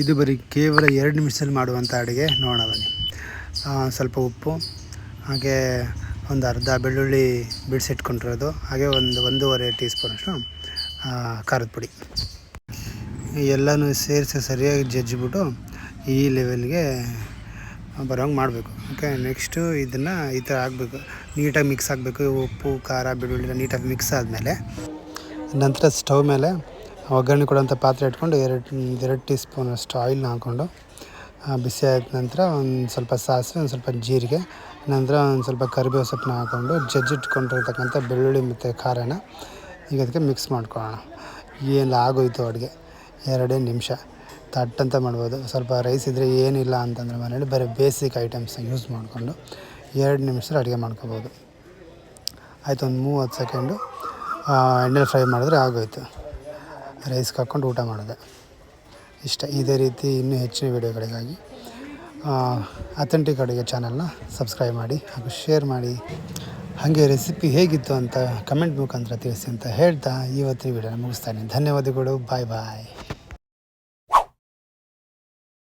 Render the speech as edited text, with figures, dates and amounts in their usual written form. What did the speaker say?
ಇದು ಬರೀ ಕೇವಲ 2 ನಿಮಿಷದಲ್ಲಿ ಮಾಡುವಂಥ ಅಡುಗೆ ನೋಡೋಣ ಬನ್ನಿ. ಸ್ವಲ್ಪ ಉಪ್ಪು, ಹಾಗೆ ಒಂದು ಅರ್ಧ ಬೆಳ್ಳುಳ್ಳಿ ಬಿಡಿಸಿಟ್ಕೊಂಡಿರೋದು, ಹಾಗೆ ಒಂದು 1.5 ಟೀ ಸ್ಪೂನಷ್ಟು ಖಾರದ ಪುಡಿ ಎಲ್ಲನೂ ಸೇರಿಸಿ ಸರಿಯಾಗಿ ಜಜ್ಜಿಬಿಟ್ಟು ಈ ಲೆವೆಲ್ಗೆ ಬರೋಂಗೆ ಮಾಡಬೇಕು. ಓಕೆ, ನೆಕ್ಸ್ಟು ಇದನ್ನು ಈ ಥರ ಆಗಬೇಕು, ನೀಟಾಗಿ ಮಿಕ್ಸ್ ಆಗಬೇಕು. ಉಪ್ಪು, ಖಾರ, ಬೆಳ್ಳುಳ್ಳಿ ನೀಟಾಗಿ ಮಿಕ್ಸ್ ಆದಮೇಲೆ ನಂತರ ಸ್ಟವ್ ಮೇಲೆ ಒಗ್ಗರಣೆ ಕೊಡುವಂಥ ಪಾತ್ರೆ ಇಟ್ಕೊಂಡು 2 ಟೀ ಸ್ಪೂನಷ್ಟು ಆಯಿಲ್ನ ಹಾಕ್ಕೊಂಡು ಬಿಸಿ ಆದ ನಂತರ ಒಂದು ಸ್ವಲ್ಪ ಸಾಸಿವೆ, ಒಂದು ಸ್ವಲ್ಪ ಜೀರಿಗೆ, ನಂತರ ಒಂದು ಸ್ವಲ್ಪ ಕರಿಬೇವು ಸೊಪ್ಪನ್ನ ಹಾಕ್ಕೊಂಡು ಜಜ್ಜಿಟ್ಕೊಂಡಿರ್ತಕ್ಕಂಥ ಬೆಳ್ಳುಳ್ಳಿ ಮತ್ತು ಖಾರನ ಈಗ ಅದಕ್ಕೆ ಮಿಕ್ಸ್ ಮಾಡ್ಕೊಳ್ಳೋಣ. ಏನು ಆಗೋಯ್ತು ಅಡುಗೆ, 2 ನಿಮಿಷ ತಟ್ಟಂತ ಮಾಡ್ಬೋದು. ಸ್ವಲ್ಪ ರೈಸ್ ಇದ್ದರೆ ಏನಿಲ್ಲ ಅಂತಂದರೆ ಮನೇಲಿ ಬರೀ ಬೇಸಿಕ್ ಐಟಮ್ಸ್ನ ಯೂಸ್ ಮಾಡಿಕೊಂಡು 2 ನಿಮಿಷದಲ್ಲಿ ಅಡುಗೆ ಮಾಡ್ಕೋಬೋದು. ಆಯಿತು, ಒಂದು 30 ಸೆಕೆಂಡು ಎಣ್ಣೆಲಿ ಫ್ರೈ ಮಾಡಿದ್ರೆ ಆಗೋಯ್ತು. ರೈಸ್ಗೆ ಹಾಕ್ಕೊಂಡು ಊಟ ಮಾಡೋದೆ ಇಷ್ಟ. ಇದೇ ರೀತಿ ಇನ್ನೂ ಹೆಚ್ಚಿನ ವೀಡಿಯೋಗಳಿಗಾಗಿ ಅಥೆಂಟಿಕ್ ಅಡುಗೆ ಚಾನಲ್ನ ಸಬ್ಸ್ಕ್ರೈಬ್ ಮಾಡಿ ಹಾಗೂ ಶೇರ್ ಮಾಡಿ. ಹಾಗೆ ರೆಸಿಪಿ ಹೇಗಿತ್ತು ಅಂತ ಕಮೆಂಟ್ ಮುಖಾಂತರ ತಿಳಿಸಿ ಅಂತ ಹೇಳ್ತಾ ಇವತ್ತಿನ ವೀಡಿಯೋನ ಮುಗಿಸ್ತಾನೆ. ಧನ್ಯವಾದಗಳು. ಬಾಯ್ ಬಾಯ್.